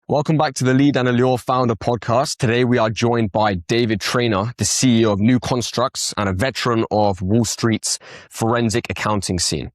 Welcome back to the Lead and Allure Founder Podcast. Today we are joined by David Traynor, the CEO of New Constructs and a veteran of Wall Street's forensic accounting scene.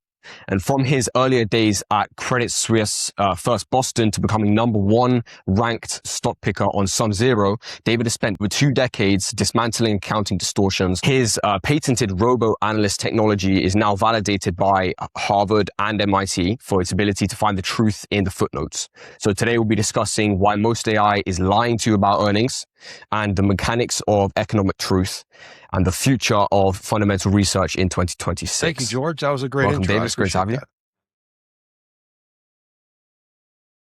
And from his earlier days at Credit Suisse First Boston to becoming #1 ranked stock picker on SumZero, David has spent over 2 decades dismantling accounting distortions. His patented Robo-Analyst technology is now validated by Harvard and MIT for its ability to find the truth in the footnotes. So today we'll be discussing why most AI is lying to you about earnings and the mechanics of economic truth and the future of fundamental research in 2026. Thank you, George. That was a great Welcome, intro. David. It's great to have you.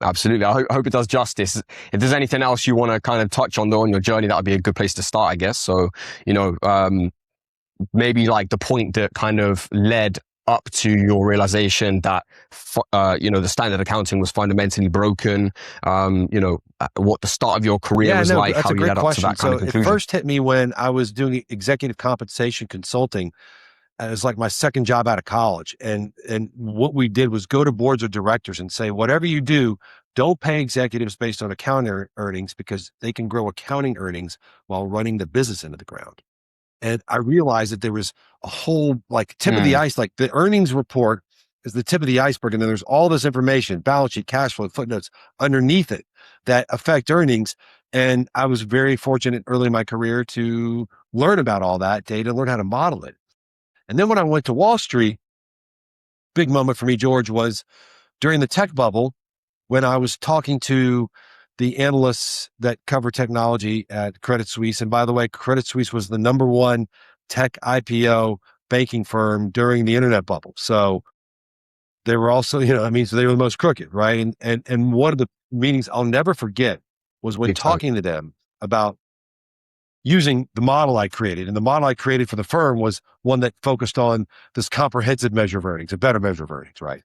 Absolutely. I hope it does justice. If there's anything else you want to kind of touch on though on your journey, that would be a good place to start, I guess. So, maybe like the point that kind of led up to your realization that, the standard accounting was fundamentally broken, what the start of your career was like, how you led up to that kind of conclusion. It first hit me when I was doing executive compensation consulting. It was like my second job out of college. And what we did was go to boards of directors and say, whatever you do, don't pay executives based on accounting earnings because they can grow accounting earnings while running the business into the ground. And I realized that there was a whole tip of the ice, like the earnings report is the tip of the iceberg. And then there's all this information, balance sheet, cash flow, footnotes underneath it that affect earnings. And I was very fortunate early in my career to learn about all that data, learn how to model it. And then when I went to Wall Street, big moment for me, George, was during the tech bubble when I was talking to the analysts that cover technology at Credit Suisse. And by the way, Credit Suisse was the #1 tech IPO banking firm during the internet bubble. So they were also, so they were the most crooked, right? And one of the meetings I'll never forget was when talking to them about using the model I created. And the model I created for the firm was one that focused on this comprehensive measure of earnings, a better measure of earnings, right?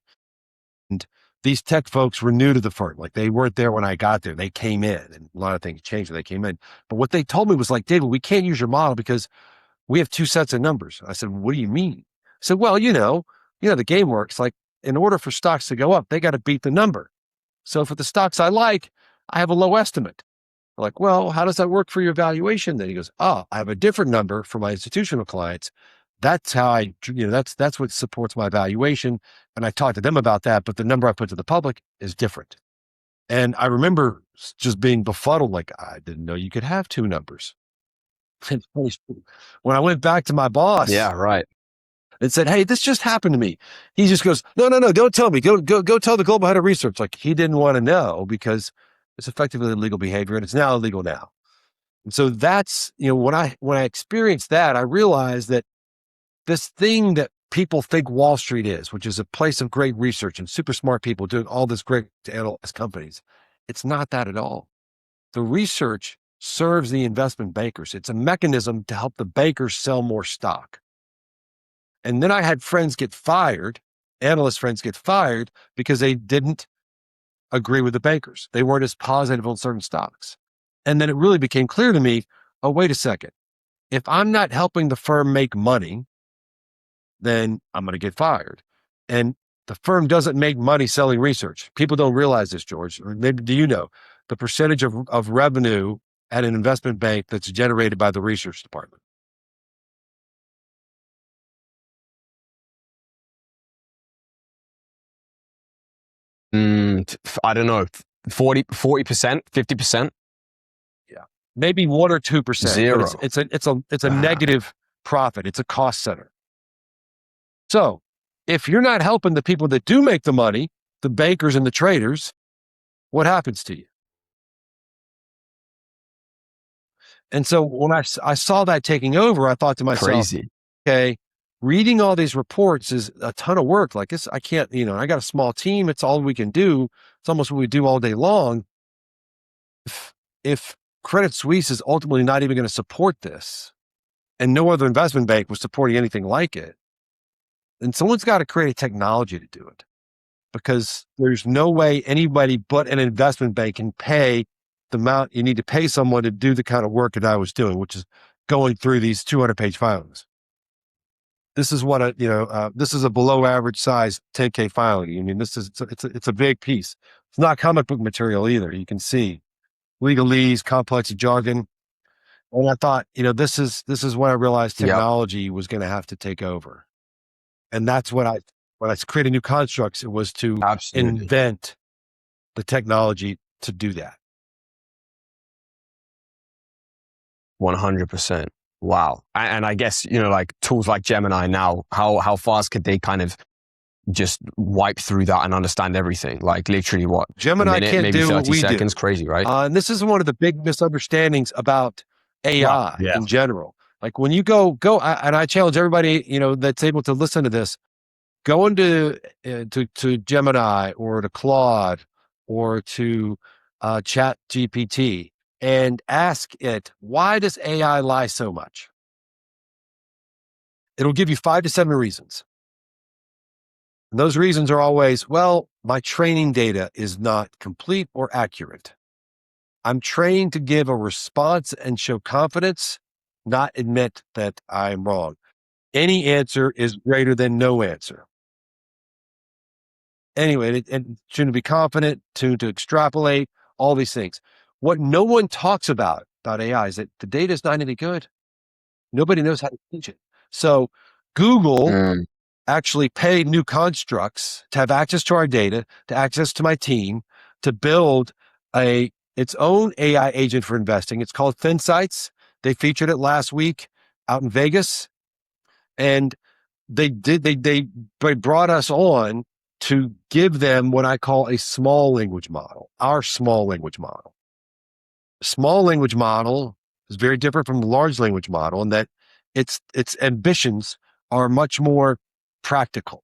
And these tech folks were new to the firm. Like they weren't there when I got there. They came in and a lot of things changed when they came in. But what they told me was like, David, we can't use your model because we have 2 sets of numbers. I said, what do you mean? I said, well, the game works. Like in order for stocks to go up, they got to beat the number. So for the stocks I like, I have a low estimate. I'm like, well, how does that work for your valuation? Then he goes, I have a different number for my institutional clients. That's how that's what supports my valuation. And I talked to them about that, but the number I put to the public is different. And I remember just being befuddled, like, I didn't know you could have 2 numbers. When I went back to my boss, and said, hey, this just happened to me. He just goes, no, don't tell me. Go tell the global head of research. Like he didn't want to know because it's effectively illegal behavior and it's now illegal now. And so that's, when I experienced that, I realized that this thing that people think Wall Street is, which is a place of great research and super smart people doing all this great to analyze companies, it's not that at all. The research serves the investment bankers. It's a mechanism to help the bankers sell more stock. And then I had friends get fired, analyst friends get fired because they didn't agree with the bankers. They weren't as positive on certain stocks. And then it really became clear to me, oh, wait a second. If I'm not helping the firm make money, then I'm going to get fired. And the firm doesn't make money selling research. People don't realize this, George. Or maybe do you know the percentage of revenue at an investment bank that's generated by the research department? I don't know, 40%, 50%. Yeah, maybe 1 or 2%. Zero. It's a negative profit. It's a cost center. So if you're not helping the people that do make the money, the bankers and the traders, what happens to you? And so when I saw that taking over, I thought to myself, crazy. Okay, reading all these reports is a ton of work. Like this, I can't, I got a small team. It's all we can do. It's almost what we do all day long. If Credit Suisse is ultimately not even going to support this and no other investment bank was supporting anything like it, then someone's got to create a technology to do it because there's no way anybody but an investment bank can pay the amount you need to pay someone to do the kind of work that I was doing, which is going through these 200-page filings. This is what this is a below average size 10K filing. I mean, it's a big piece. It's not comic book material either. You can see legalese, complex jargon. And I thought, this is when I realized technology was going to have to take over. And that's when I created new constructs, it was to invent the technology to do that. 100%. Wow. And I guess, like tools like Gemini now, how fast could they kind of just wipe through that and understand everything? Like literally what? Gemini can't maybe do 30 what we seconds. do. Crazy, right? And this is one of the big misunderstandings about AI in general. Like when you go, and I challenge everybody, that's able to listen to this, go into to Gemini or to Claude or to Chat GPT and ask it, why does AI lie so much? It'll give you 5 to 7 reasons. And those reasons are always, well, my training data is not complete or accurate. I'm trained to give a response and show confidence, not admit that I'm wrong. Any answer is greater than no answer. Anyway, and tuned to be confident, tuned to extrapolate, all these things. What no one talks about AI is that the data is not any good. Nobody knows how to teach it. So Google actually paid new constructs to have access to our data, to access to my team, to build its own AI agent for investing. It's called FinCites. They featured it last week out in Vegas. And they brought us on to give them what I call a small language model, our small language model. Small language model is very different from the large language model in that its ambitions are much more practical.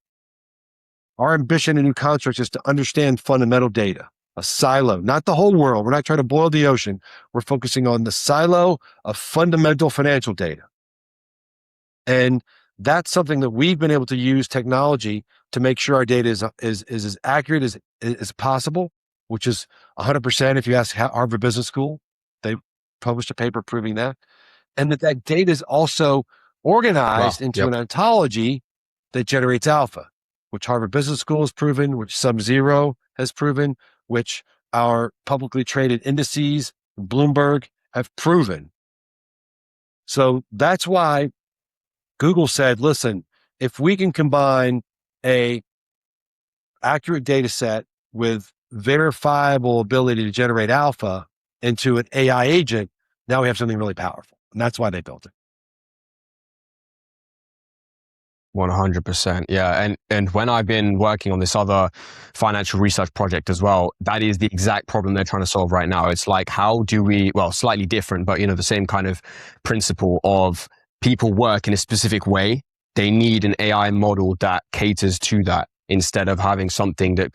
Our ambition in new constructs is to understand fundamental data, a silo, not the whole world. We're not trying to boil the ocean. We're focusing on the silo of fundamental financial data. And that's something that we've been able to use technology to make sure our data is as accurate as possible, which is 100% if you ask Harvard Business School. They published a paper proving that. And that data is also organized into an ontology that generates alpha, which Harvard Business School has proven, which SubZero has proven, which our publicly traded indices, Bloomberg, have proven. So that's why Google said, listen, if we can combine a accurate data set with verifiable ability to generate alpha into an AI agent, now we have something really powerful. And that's why they built it. 100%. Yeah. And when I've been working on this other financial research project as well, that is the exact problem they're trying to solve right now. It's like, how do we, well, slightly different, but the same kind of principle of people work in a specific way. They need an AI model that caters to that instead of having something that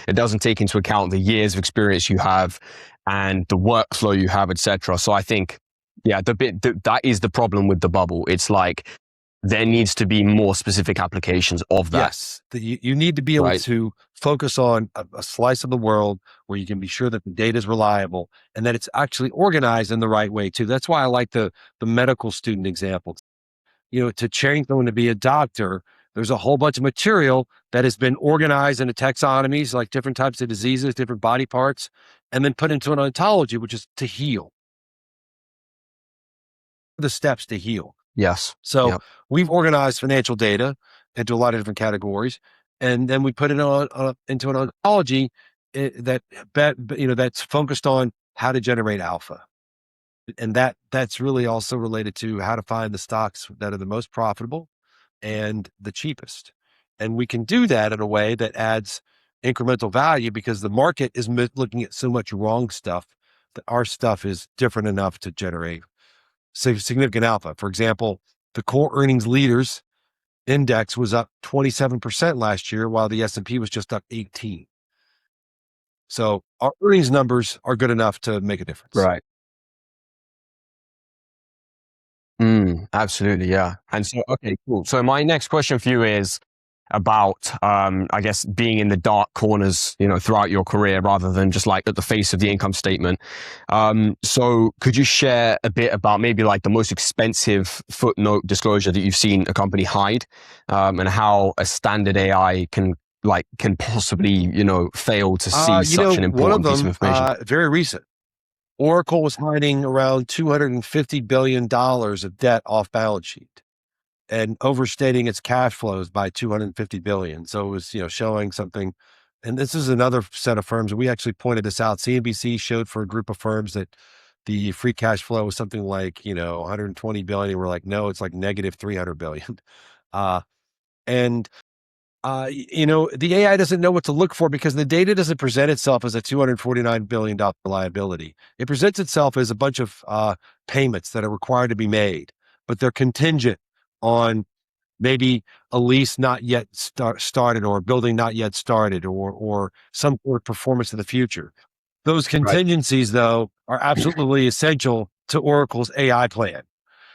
it doesn't take into account the years of experience you have and the workflow you have, etc. So I think, that is the problem with the bubble. It's like, there needs to be more specific applications of that. Yes, you need to be able to focus on a slice of the world where you can be sure that the data is reliable and that it's actually organized in the right way too. That's why I like the medical student example. To train someone to be a doctor, there's a whole bunch of material that has been organized into taxonomies, like different types of diseases, different body parts, and then put into an ontology, which is to heal. The steps to heal. Yes. So we've organized financial data into a lot of different categories, and then we put it into an ontology that's focused on how to generate alpha, and that's really also related to how to find the stocks that are the most profitable and the cheapest. And we can do that in a way that adds incremental value because the market is looking at so much wrong stuff that our stuff is different enough to generate significant alpha. For example, the core earnings leaders index was up 27% last year, while the S&P was just up 18. So our earnings numbers are good enough to make a difference. Right. Absolutely. Yeah. And so, okay, cool. So my next question for you is about, I guess, being in the dark corners, throughout your career rather than just like at the face of the income statement. So could you share a bit about maybe like the most expensive footnote disclosure that you've seen a company hide, and how a standard AI can like can possibly, fail to see such an One of important piece of them, information? very recent, Oracle was hiding around $250 billion of debt off balance sheet and overstating its cash flows by 250 billion. So it was, showing something. And this is another set of firms. We actually pointed this out. CNBC showed for a group of firms that the free cash flow was something like, 120 billion. And we're like, no, it's like negative 300 billion. And the AI doesn't know what to look for because the data doesn't present itself as a $249 billion liability. It presents itself as a bunch of payments that are required to be made, but they're contingent on maybe a lease not yet started or a building not yet started or some sort of performance in the future. Those contingencies, though, are absolutely essential to Oracle's AI plan.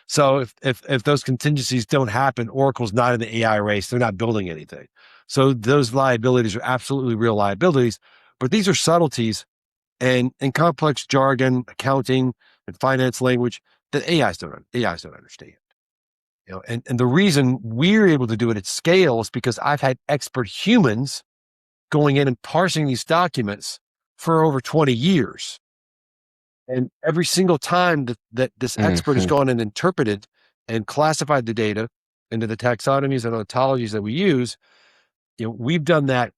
So if those contingencies don't happen, Oracle's not in the AI race. They're not building anything. So those liabilities are absolutely real liabilities, but these are subtleties and complex jargon, accounting, and finance language that AIs don't understand. And the reason we're able to do it at scale is because I've had expert humans going in and parsing these documents for over 20 years. And every single time that this expert has gone and interpreted and classified the data into the taxonomies and ontologies that we use, we've done that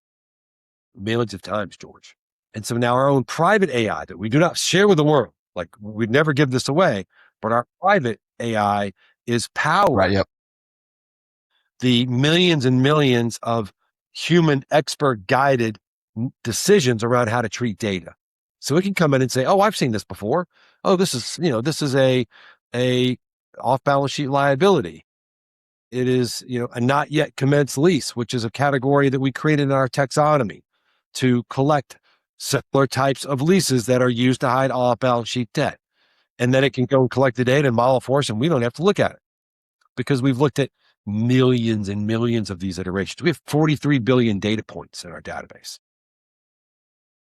millions of times, George. And so now our own private AI that we do not share with the world, like we'd never give this away, but our private AI is powering the millions and millions of human expert guided decisions around how to treat data. So it can come in and say, oh, I've seen this before. Oh, this is a off balance sheet liability. It is, a not yet commenced lease, which is a category that we created in our taxonomy to collect similar types of leases that are used to hide off balance sheet debt. And then it can go and collect the data and model for us, and we don't have to look at it because we've looked at millions and millions of these iterations. We have 43 billion data points in our database,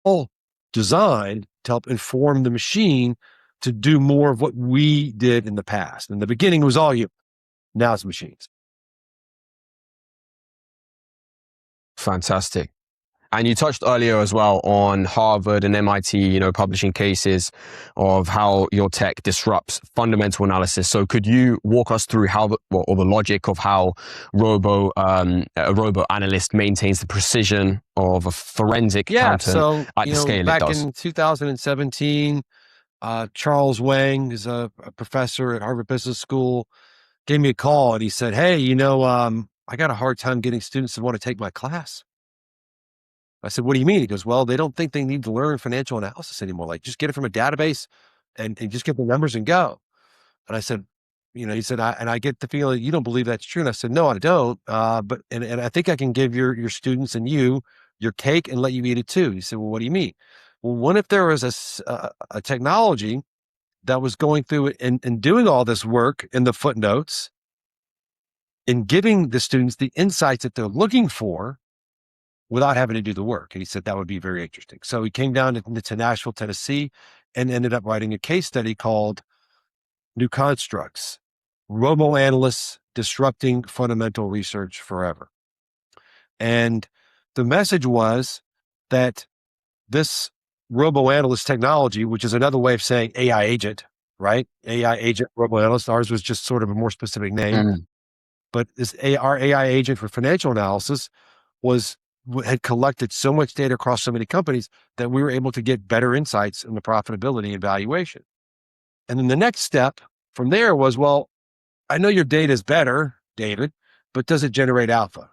all designed to help inform the machine to do more of what we did in the past. In the beginning, it was all you. Now it's machines. Fantastic. And you touched earlier as well on Harvard and MIT, publishing cases of how your tech disrupts fundamental analysis. So could you walk us through how the logic of how a Robo-Analyst maintains the precision of a forensic accountant at the scale it back does? in 2017, Charles Wang is a professor at Harvard Business School, gave me a call and he said, hey, I got a hard time getting students to want to take my class. I said, what do you mean? He goes, well, they don't think they need to learn financial analysis anymore. Like just get it from a database and just get the numbers and go. And I said, he said, I get the feeling you don't believe that's true. And I said, no, I don't. But I think I can give your students and you your cake and let you eat it too. He said, well, what do you mean? Well, what if there was a technology that was going through it and doing all this work in the footnotes and giving the students the insights that they're looking for without having to do the work? And he said, that would be very interesting. So he came down to Nashville, Tennessee, and ended up writing a case study called New Constructs, Robo-Analysts Disrupting Fundamental Research Forever. And the message was that this Robo-Analyst technology, which is another way of saying AI agent, right? AI agent, Robo-Analyst. Ours was just sort of a more specific name. But our AI agent for financial analysis had collected so much data across so many companies that we were able to get better insights in the profitability and valuation. And then the next step from there was, well, I know your data is better, David, but does it generate alpha?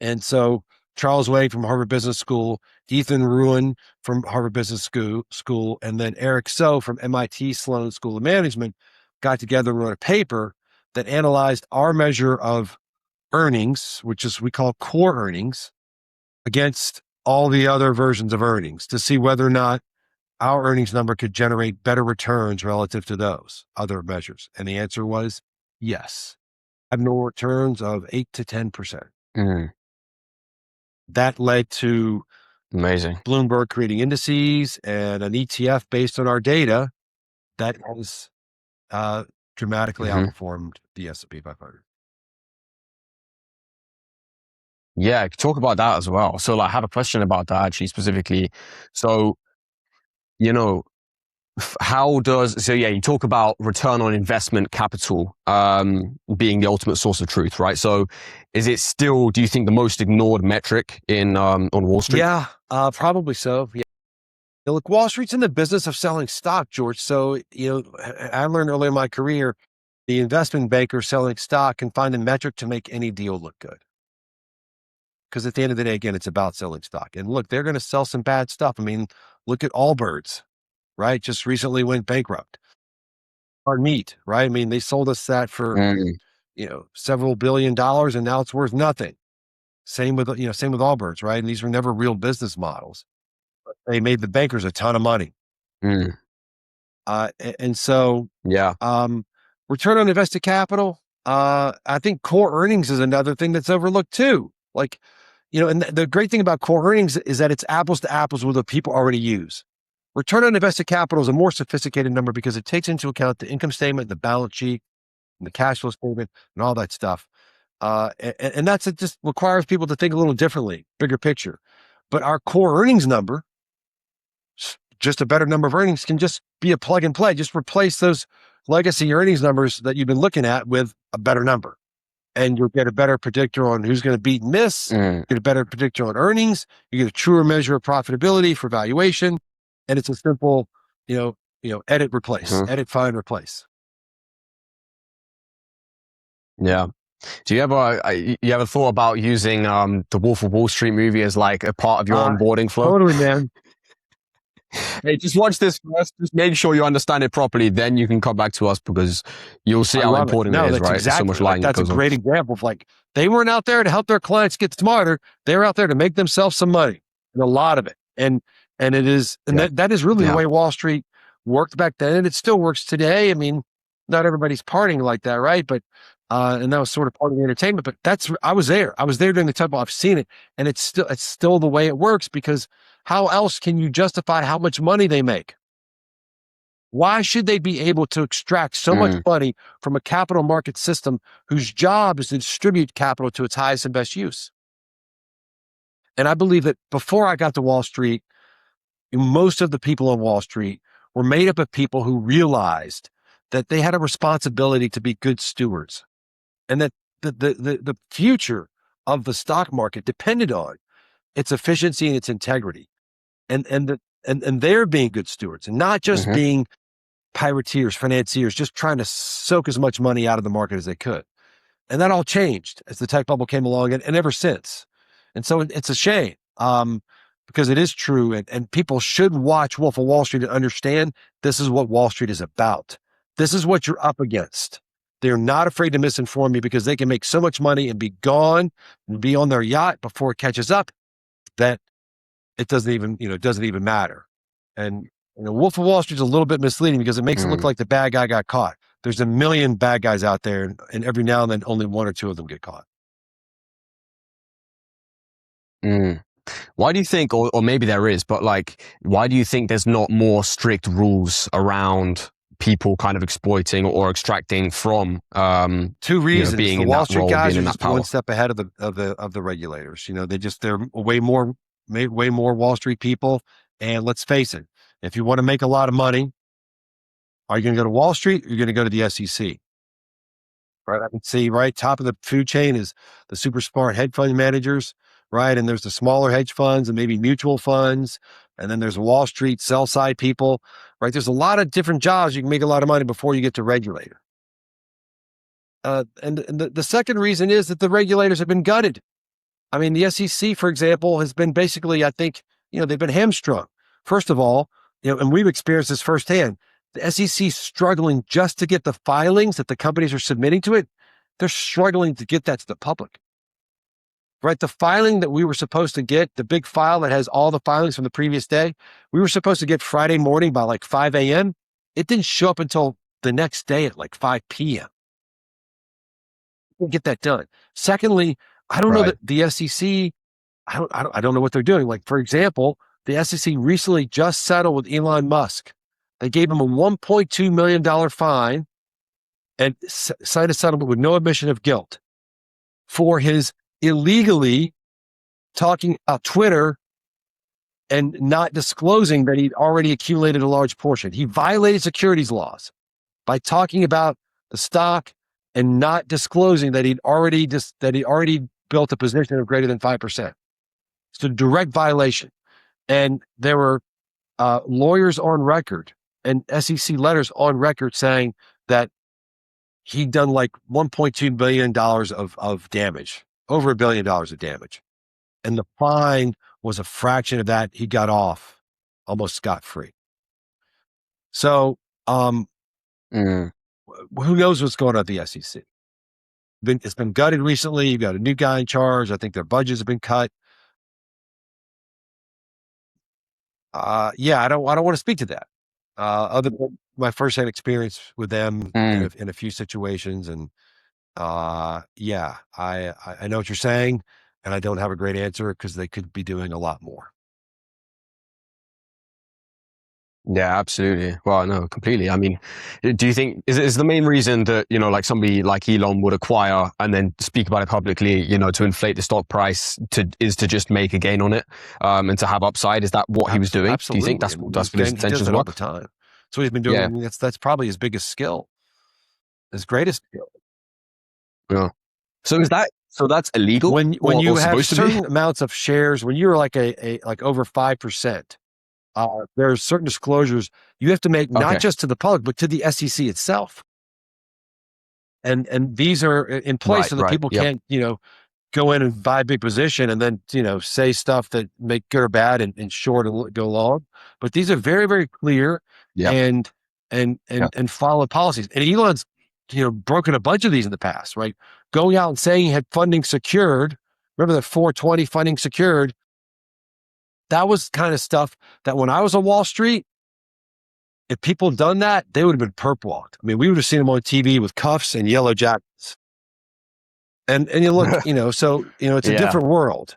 And so Charles Wang from Harvard Business School, Ethan Ruin from Harvard Business School, and then Eric So from MIT Sloan School of Management got together and wrote a paper that analyzed our measure of earnings, which is we call core earnings, against all the other versions of earnings to see whether or not our earnings number could generate better returns relative to those other measures. And the answer was yes. Abnormal returns of 8 to 10%. That led to Amazing. Bloomberg creating indices and an ETF based on our data that has dramatically outperformed the S&P 500. Yeah, talk about that as well. So like, I have a question about that actually specifically. So, you know, you talk about return on investment capital being the ultimate source of truth, right? So is it still, do you think, the most ignored metric in on Wall Street? Yeah, probably so. Yeah. Look, Wall Street's in the business of selling stock, George. So, I learned early in my career, the investment banker selling stock can find a metric to make any deal look good. Because at the end of the day, again, it's about selling stock. And look, they're going to sell some bad stuff. I mean, look at Allbirds, right? Just recently went bankrupt. Our meat, right? I mean, they sold us that for, Mm, several $billions, and now it's worth nothing. Same with Allbirds, right? And these were never real business models. They made the bankers a ton of money. mm, And so, yeah. um, return on invested capital, I think core earnings is another thing that's overlooked too. Like, and the great thing about core earnings is that it's apples to apples with what people already use. Return on invested capital is a more sophisticated number because it takes into account the income statement, the balance sheet, and the cash flow statement, and all that stuff. And it just requires people to think a little differently, bigger picture. But our core earnings number, just a better number of earnings, can just be a plug and play. Just replace those legacy earnings numbers that you've been looking at with a better number. And you'll get a better predictor on who's going to beat and miss. Get a better predictor on earnings. You get a truer measure of profitability for valuation. And it's a simple, edit, replace, edit, find, replace. Yeah. Do you ever thought about using the Wolf of Wall Street movie as like a part of your onboarding flow? Totally, man. Hey, just watch this first. Just make sure you understand it properly. Then you can come back to us because you'll see how important it is, right? Exactly. So much lying That's a great example of like, they weren't out there to help their clients get smarter. They were out there to make themselves some money, and a lot of it. And it is, and that is really the way Wall Street worked back then. And it still works today. I mean, not everybody's partying like that, right? But, and that was sort of part of the entertainment, but I was there during the time. I've seen it, and it's still the way it works, because how else can you justify how much money they make? Why should they be able to extract so much money from a capital market system whose job is to distribute capital to its highest and best use? And I believe that before I got to Wall Street, most of the people on Wall Street were made up of people who realized that they had a responsibility to be good stewards, and that the future of the stock market depended on its efficiency and its integrity. And they're being good stewards, and not just being pirateers, financiers, just trying to soak as much money out of the market as they could. And that all changed as the tech bubble came along, and ever since. And so it's a shame, because it is true, and people should watch Wolf of Wall Street and understand this is what Wall Street is about. This is what you're up against. They're not afraid to misinform you because they can make so much money and be gone and be on their yacht before it catches up that it doesn't even matter. And Wolf of Wall Street is a little bit misleading because it makes it look like the bad guy got caught. There's a million bad guys out there, and every now and then only one or two of them get caught. Why do you think, or maybe there is, but like, why do you think there's not more strict rules around people kind of exploiting or extracting from two reasons? Being the in Wall that Street role, guys being are in that just power? one step ahead of the regulators. They're way more Wall Street people. And let's face it, if you want to make a lot of money, are you going to go to Wall Street, or you're going to go to the SEC? Right. I can see right top of the food chain is the super smart hedge fund managers, right? And there's the smaller hedge funds and maybe mutual funds. And then there's Wall Street sell side people, right? There's a lot of different jobs. You can make a lot of money before you get to regulator. And the second reason is that the regulators have been gutted. I mean, the SEC, for example, has been basically, I think, they've been hamstrung. First of all, and we've experienced this firsthand, the SEC struggling just to get the filings that the companies are submitting to it. They're struggling to get that to the public, right? The filing that we were supposed to get, the big file that has all the filings from the previous day, we were supposed to get Friday morning by like 5 a.m. It didn't show up until the next day at like 5 p.m. We'll get that done. Secondly, I don't know that the SEC, I don't know what they're doing. Like, for example, the SEC recently just settled with Elon Musk. They gave him a $1.2 million fine and signed a settlement with no admission of guilt for his illegally talking about Twitter and not disclosing that he'd already accumulated a large portion. He violated securities laws by talking about the stock and not disclosing that he'd already built a position of greater than 5%. It's a direct violation. And there were lawyers on record and SEC letters on record saying that he'd done like $1.2 billion of damage, over $1 billion of damage. And the fine was a fraction of that. He got off almost scot-free. So who knows what's going on at the SEC? It's been gutted recently. You've got a new guy in charge. I think their budgets have been cut. I don't want to speak to that. Other than my firsthand experience with them in a few situations, and I know what you're saying, and I don't have a great answer because they could be doing a lot more. Yeah, absolutely. Well, no, completely. I mean, do you think is the main reason that, like somebody like Elon would acquire and then speak about it publicly, to inflate the stock price is to just make a gain on it, and to have upside? Is that what he was doing? Absolutely. Do you think that's what his intentions were? All the time. That's what he's been doing. Yeah. I mean, that's probably his biggest skill, his greatest skill. Yeah. So that's illegal when you have certain amounts of shares, when you're like like over 5%. There's certain disclosures you have to make, not just to the public, but to the SEC itself. And these are in place so that people can't, go in and buy a big position and then, say stuff that make good or bad and short and go long. But these are very, very clear and follow policies. And Elon's, broken a bunch of these in the past, right? Going out and saying he had funding secured. Remember the 420 funding secured? That was kind of stuff that when I was on Wall Street, if people had done that, they would have been perp walked. I mean, we would have seen them on TV with cuffs and yellow jackets. And you look, so, it's a different world.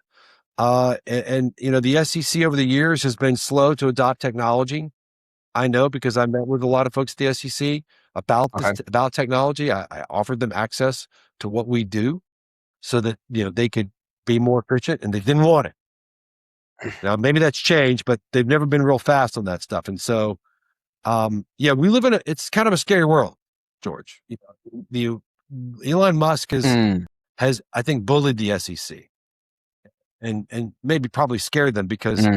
And the SEC over the years has been slow to adopt technology. I know because I met with a lot of folks at the SEC about technology. I offered them access to what we do so that, they could be more efficient, and they didn't want it. Now, maybe that's changed, but they've never been real fast on that stuff. And so, we live in it's kind of a scary world, George. Elon Musk has, I think, bullied the SEC and maybe probably scared them because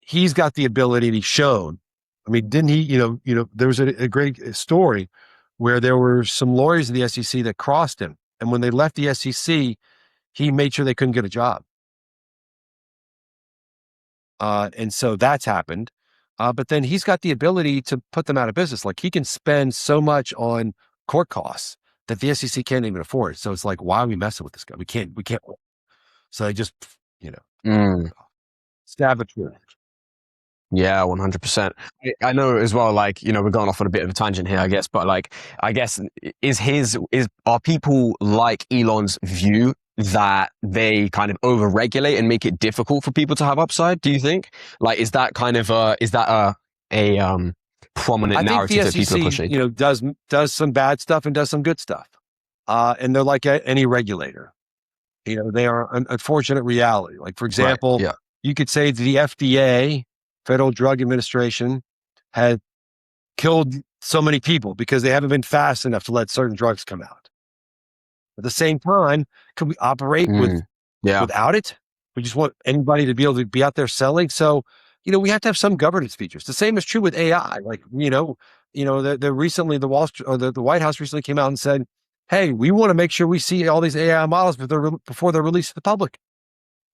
he's got the ability, and he's shown. I mean, didn't he, there was a great story where there were some lawyers in the SEC that crossed him. And when they left the SEC, he made sure they couldn't get a job. And so that's happened. But then he's got the ability to put them out of business. Like, he can spend so much on court costs that the SEC can't even afford. So it's like, why are we messing with this guy? We can't. So they just, stab it through. Yeah, 100%. I know as well, like, we're going off on a bit of a tangent here, I guess, but are people like Elon's view that they kind of overregulate and make it difficult for people to have upside? Do you think? Like, is that kind of a prominent narrative that people are pushing? Does some bad stuff and does some good stuff. And they're like any regulator. They are an unfortunate reality. Like, for example, you could say the FDA, Federal Drug Administration, had killed so many people because they haven't been fast enough to let certain drugs come out. At the same time, could we operate without it? We just want anybody to be able to be out there selling. So, we have to have some governance features. The same is true with AI. Like, recently the White House recently came out and said, hey, we want to make sure we see all these AI models before they're released to the public.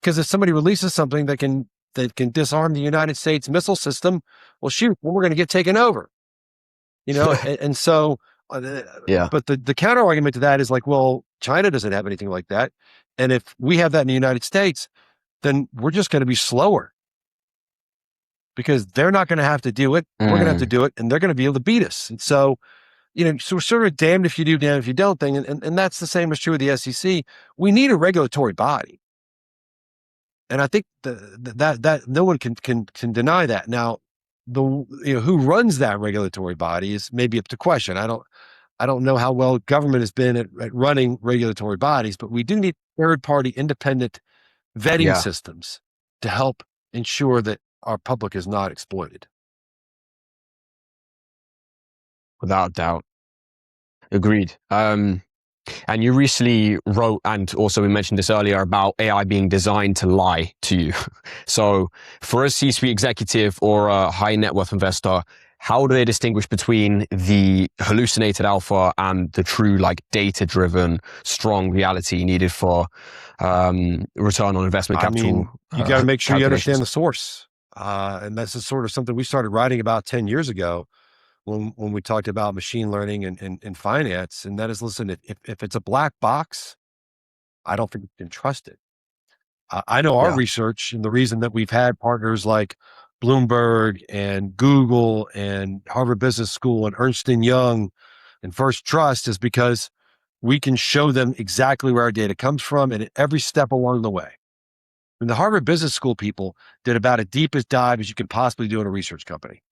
Because if somebody releases something that can disarm the United States missile system, well, shoot, we're going to get taken over. And so, but the counter argument to that is like, well, China doesn't have anything like that. And if we have that in the United States, then we're just going to be slower because they're not going to have to do it. We're going to have to do it, and they're going to be able to beat us. And so, so we're sort of damned if you do, damned if you don't thing. And that's the same as true with the SEC. We need a regulatory body. And I think that no one can deny that. Now, who runs that regulatory body is maybe up to question. I don't know how well government has been at running regulatory bodies, but we do need third-party independent vetting systems to help ensure that our public is not exploited. Without doubt. Agreed. And you recently wrote, and also we mentioned this earlier, about AI being designed to lie to you. So for a C-suite executive or a high net worth investor, how do they distinguish between the hallucinated alpha and the true, like, data-driven, strong reality needed for return on investment capital? I mean, you got to make sure you understand the calculations? source. And that's the sort of something we started writing about 10 years ago when we talked about machine learning and finance. And that is, listen, if it's a black box, I don't think you can trust it. I know our Yeah. research, and the reason that we've had partners like Bloomberg and Google and Harvard Business School and Ernst & Young and First Trust is because we can show them exactly where our data comes from and at every step along the way. And the Harvard Business School people did about as deep a dive as you can possibly do in a research company.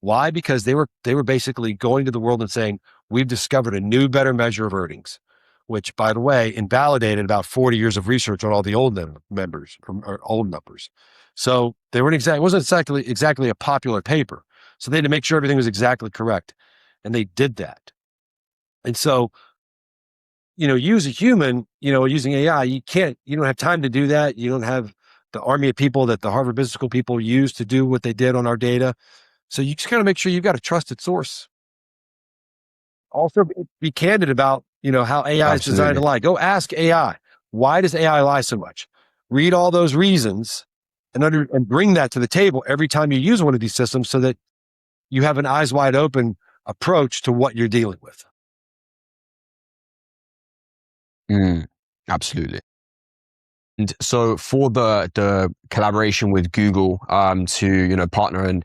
Why? Because they were basically going to the world and saying, we've discovered a new, better measure of earnings, which, by the way, invalidated about 40 years of research on all the old old numbers. So they weren't it wasn't exactly a popular paper. So they had to make sure everything was exactly correct. And they did that. And so, you as a human, using AI, you don't have time to do that. You don't have the army of people that the Harvard Business School people use to do what they did on our data. So you just got to make sure you've got a trusted source. Also be candid about, how AI is designed to lie. Go ask AI, why does AI lie so much? Read all those reasons and bring that to the table every time you use one of these systems so that you have an eyes wide open approach to what you're dealing with. Absolutely. And so for the collaboration with Google to partner and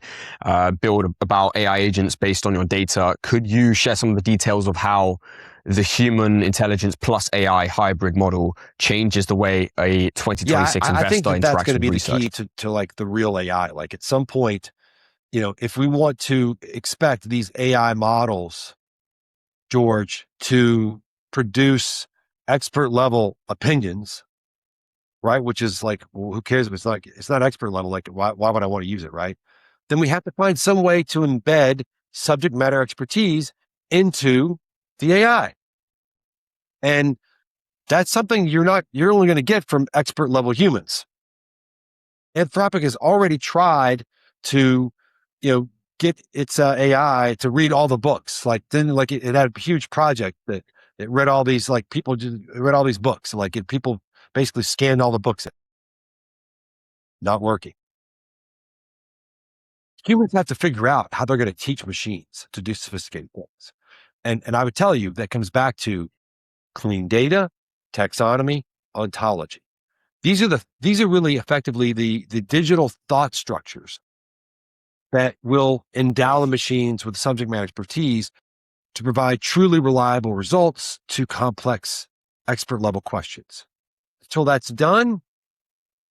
build about AI agents based on your data, could you share some of the details of how the human intelligence plus AI hybrid model changes the way a 2026 I think investor that's interacts going to with be the research? key to like the real AI. Like at some point, if we want to expect these AI models, George, to produce expert level opinions, right? Which is like, well, who cares if it's not expert level? Like, why would I want to use it, right? Then we have to find some way to embed subject matter expertise into the AI. And that's something you're only going to get from expert level humans. Anthropic has already tried to, get its AI to read all the books. It had a huge project that it read all these, people just read all these books. People basically scanned all the books. Not working. Humans have to figure out how they're going to teach machines to do sophisticated things. And I would tell you that comes back to clean data, taxonomy, ontology. These are really effectively the digital thought structures that will endow the machines with subject matter expertise to provide truly reliable results to complex expert level questions. Until that's done,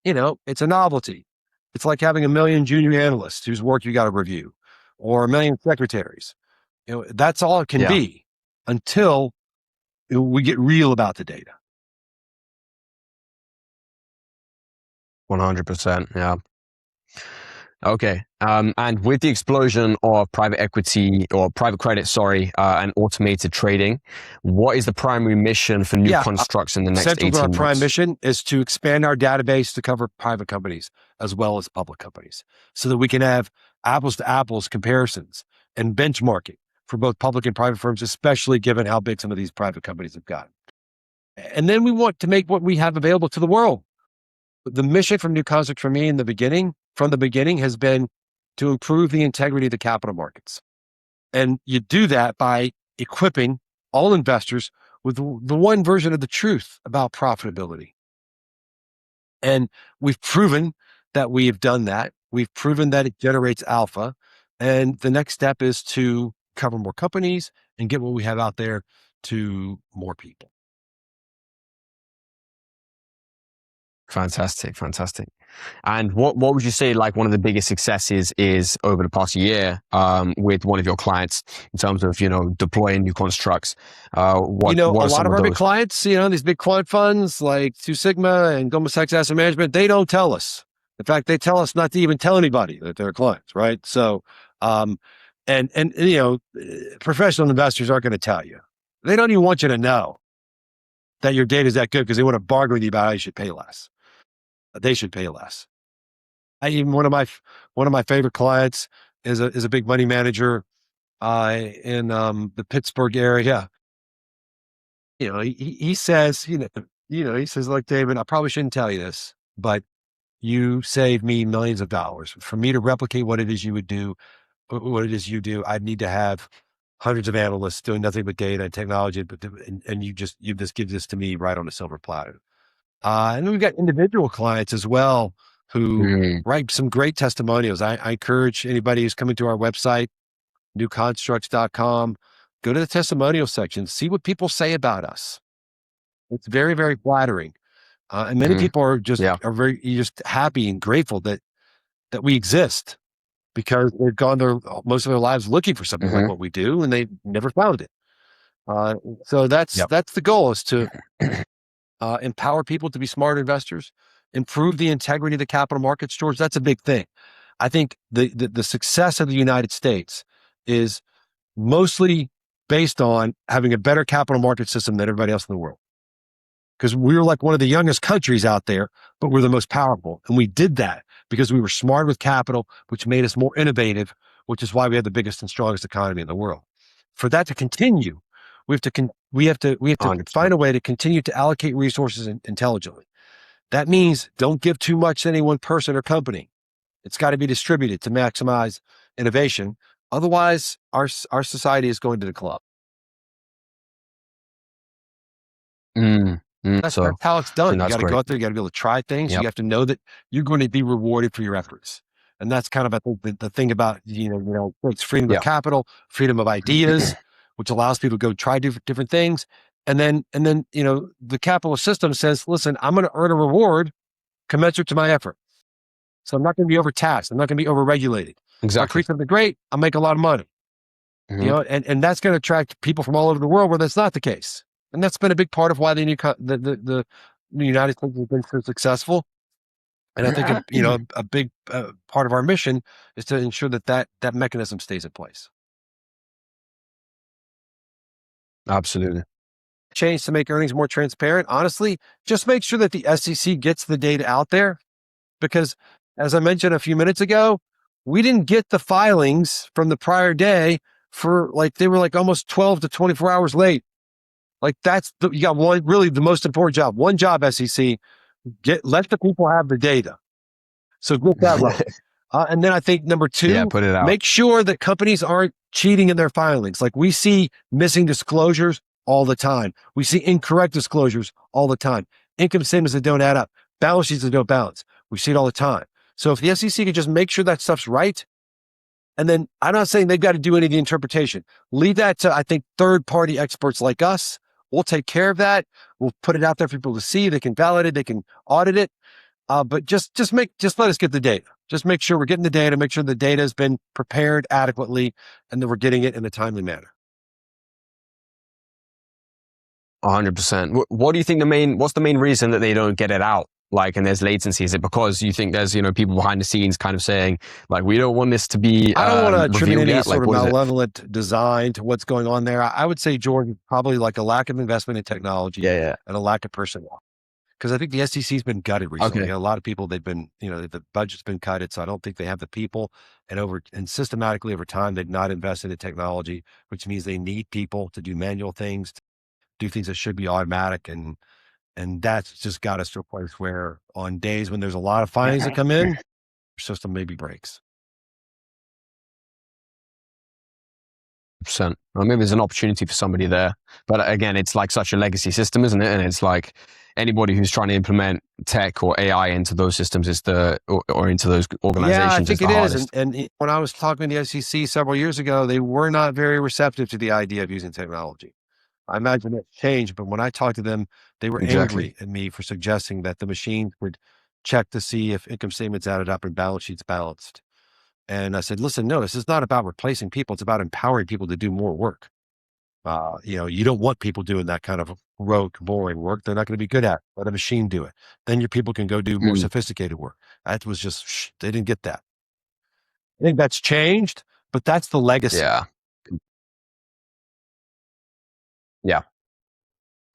it's a novelty. It's like having a million junior analysts whose work you got to review, or a million secretaries. That's all it can be until we get real about the data. 100%. Yeah. Okay. And with the explosion of private equity or private credit, and automated trading, what is the primary mission for new constructs in the next 18 months? Central to our prime mission is to expand our database to cover private companies as well as public companies so that we can have apples to apples comparisons and benchmarking for both public and private firms, especially given how big some of these private companies have gotten. And then we want to make what we have available to the world. The mission from New Construct from the beginning has been to improve the integrity of the capital markets. And you do that by equipping all investors with the one version of the truth about profitability. And we've proven that we have done that. We've proven that it generates alpha. And the next step is to cover more companies and get what we have out there to more people. Fantastic. And what would you say like one of the biggest successes is over the past year with one of your clients in terms of, deploying new constructs? What A are lot some of of our big those? clients, these big quant funds like Two Sigma and Goldman Sachs Asset Management, they don't tell us. In fact, they tell us not to even tell anybody that they're clients, right? So, and professional investors aren't going to tell you. They don't even want you to know that your data is that good because they want to bargain with you about how you should pay less. They should pay less. Even one of my favorite clients is a big money manager in the Pittsburgh area. He says, he says, look, David, I probably shouldn't tell you this, but you save me millions of dollars. For me to replicate what it is you do, I'd need to have hundreds of analysts doing nothing but data and technology, and you just give this to me right on a silver platter. And then we've got individual clients as well who write some great testimonials. I encourage anybody who's coming to our website, newconstructs.com, go to the testimonial section, see what people say about us. It's very, very flattering. And many people are just happy and grateful that we exist, because they've gone most of their lives looking for something like what we do, and they never found it. So that's the goal, is to empower people to be smart investors, improve the integrity of the capital markets. George, that's a big thing. I think the success of the United States is mostly based on having a better capital market system than everybody else in the world. Because we were like one of the youngest countries out there, but we're the most powerful. And we did that because we were smart with capital, which made us more innovative, which is why we have the biggest and strongest economy in the world. For that to continue, we have to 100%. find a way to continue to allocate resources intelligently. That means don't give too much to any one person or company. It's got to be distributed to maximize innovation. Otherwise, our society is going to decline. That's how it's done. You got to go out there. You got to be able to try things. You have to know that you're going to be rewarded for your efforts. And that's kind of, I think, the thing about, it's freedom of capital, freedom of ideas, which allows people to go try different things. And then, the capitalist system says, listen, I'm going to earn a reward commensurate to my effort. So I'm not going to be overtaxed. I'm not going to be overregulated. Exactly. If I create something great, I'll make a lot of money. And that's going to attract people from all over the world where that's not the case. And that's been a big part of why the United States has been so successful. And I think, a big part of our mission is to ensure that mechanism stays in place. Absolutely. Change to make earnings more transparent. Honestly, just make sure that the SEC gets the data out there, because as I mentioned a few minutes ago, we didn't get the filings from the prior day they were almost 12 to 24 hours late. You got really the most important job. One job, SEC, let the people have the data. So get that right. And then I think number two, put it out. Make sure that companies aren't cheating in their filings. Like, we see missing disclosures all the time. We see incorrect disclosures all the time. Income statements that don't add up, balance sheets that don't balance. We see it all the time. So if the SEC can just make sure that stuff's right, and then I'm not saying they've got to do any of the interpretation. Leave that to, I think, third-party experts like us. We'll take care of that. We'll put it out there for people to see. They can validate it. They can audit it. But just let us get the data. Just make sure we're getting the data. Make sure the data has been prepared adequately, and that we're getting it in a timely manner. 100%. What do you think what's the main reason that they don't get it out? And there's latency. Is it because you think there's, people behind the scenes kind of saying, we don't want this to be I don't want to attribute any sort of what malevolent design to what's going on there. I would say, Jordan, probably a lack of investment in technology and a lack of personnel. Because I think the SEC's been gutted recently. A lot of people, they've been, the budget's been cutted. So I don't think they have the people, and systematically over time, they've not invested in technology, which means they need people to do manual things, to do things that should be automatic. And that's just got us to a place where on days when there's a lot of filings that come in, your system maybe breaks. Well, maybe there's an opportunity for somebody there. But again, it's such a legacy system, isn't it? And it's anybody who's trying to implement tech or AI into those systems or into those organizations. Yeah, I think it is. Hardest. And when I was talking to the SEC several years ago, they were not very receptive to the idea of using technology. I imagine it's changed, but when I talked to them, they were angry at me for suggesting that the machines would check to see if income statements added up and balance sheets balanced. And I said, listen, no, this is not about replacing people. It's about empowering people to do more work. You don't want people doing that kind of rote, boring work. They're not going to be good at it. Let a machine do it. Then your people can go do more sophisticated work. That was just, they didn't get that. I think that's changed, but that's the legacy. Yeah.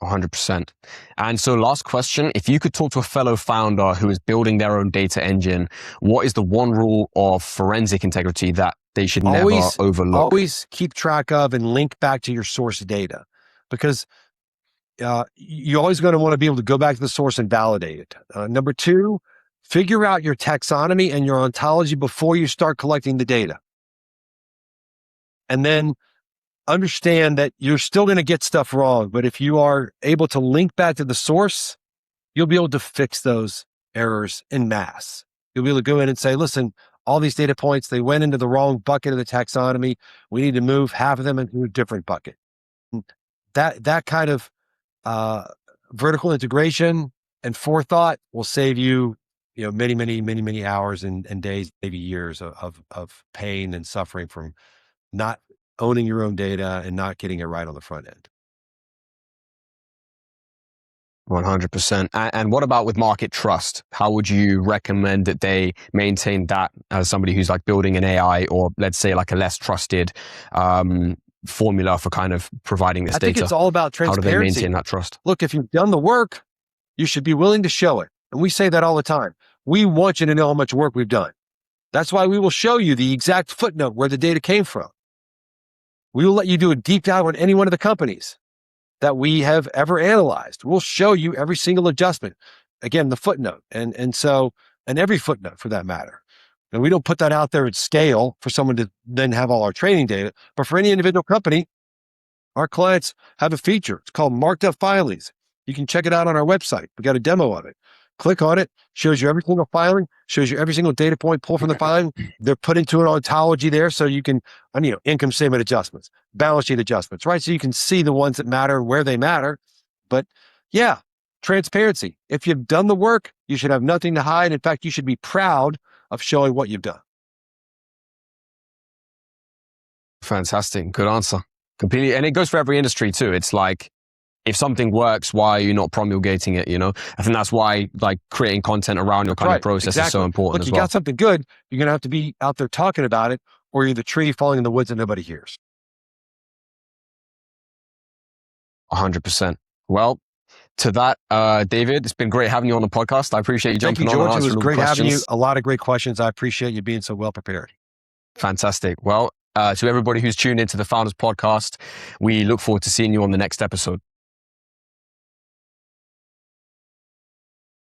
100%. And so last question, if you could talk to a fellow founder who is building their own data engine, what is the one rule of forensic integrity that they should never overlook? Always keep track of and link back to your source data, because you're always going to want to be able to go back to the source and validate it. Number two, figure out your taxonomy and your ontology before you start collecting the data. And then understand that you're still going to get stuff wrong, but if you are able to link back to the source, you'll be able to fix those errors en masse. You'll be able to go in and say, listen, all these data points, they went into the wrong bucket of the taxonomy. We need to move half of them into a different bucket. That kind of vertical integration and forethought will save you, many hours and days, maybe years of pain and suffering from not owning your own data and not getting it right on the front end. 100%. And what about with market trust? How would you recommend that they maintain that as somebody who's like building an AI, or let's say like a less trusted formula for kind of providing this data? I think it's all about transparency. How do they maintain that trust? Look, if you've done the work, you should be willing to show it. And we say that all the time. We want you to know how much work we've done. That's why we will show you the exact footnote where the data came from. We will let you do a deep dive on any one of the companies that we have ever analyzed. We'll show you every single adjustment. Again, the footnote, and every footnote for that matter. And we don't put that out there at scale for someone to then have all our training data, but for any individual company, our clients have a feature. It's called marked up filings. You can check it out on our website. We got a demo of it. Click on it, shows you every single filing, shows you every single data point pulled from the filing. They're put into an ontology there, so you can, income statement adjustments, balance sheet adjustments, right? So you can see the ones that matter, where they matter. But yeah, transparency. If you've done the work, you should have nothing to hide. In fact, you should be proud of showing what you've done. Fantastic. Good answer. Completely. And it goes for every industry too. It's like, if something works, why are you not promulgating it? I think that's why like creating content around your kind of process is so important. Look, you got something good, you're going to have to be out there talking about it, or you're the tree falling in the woods and nobody hears. 100%. Well, to that, David, it's been great having you on the podcast. I appreciate you jumping on. Thank you, George. It was great having you. A lot of great questions. I appreciate you being so well prepared. Fantastic. Well, to everybody who's tuned into the Founders Podcast, we look forward to seeing you on the next episode.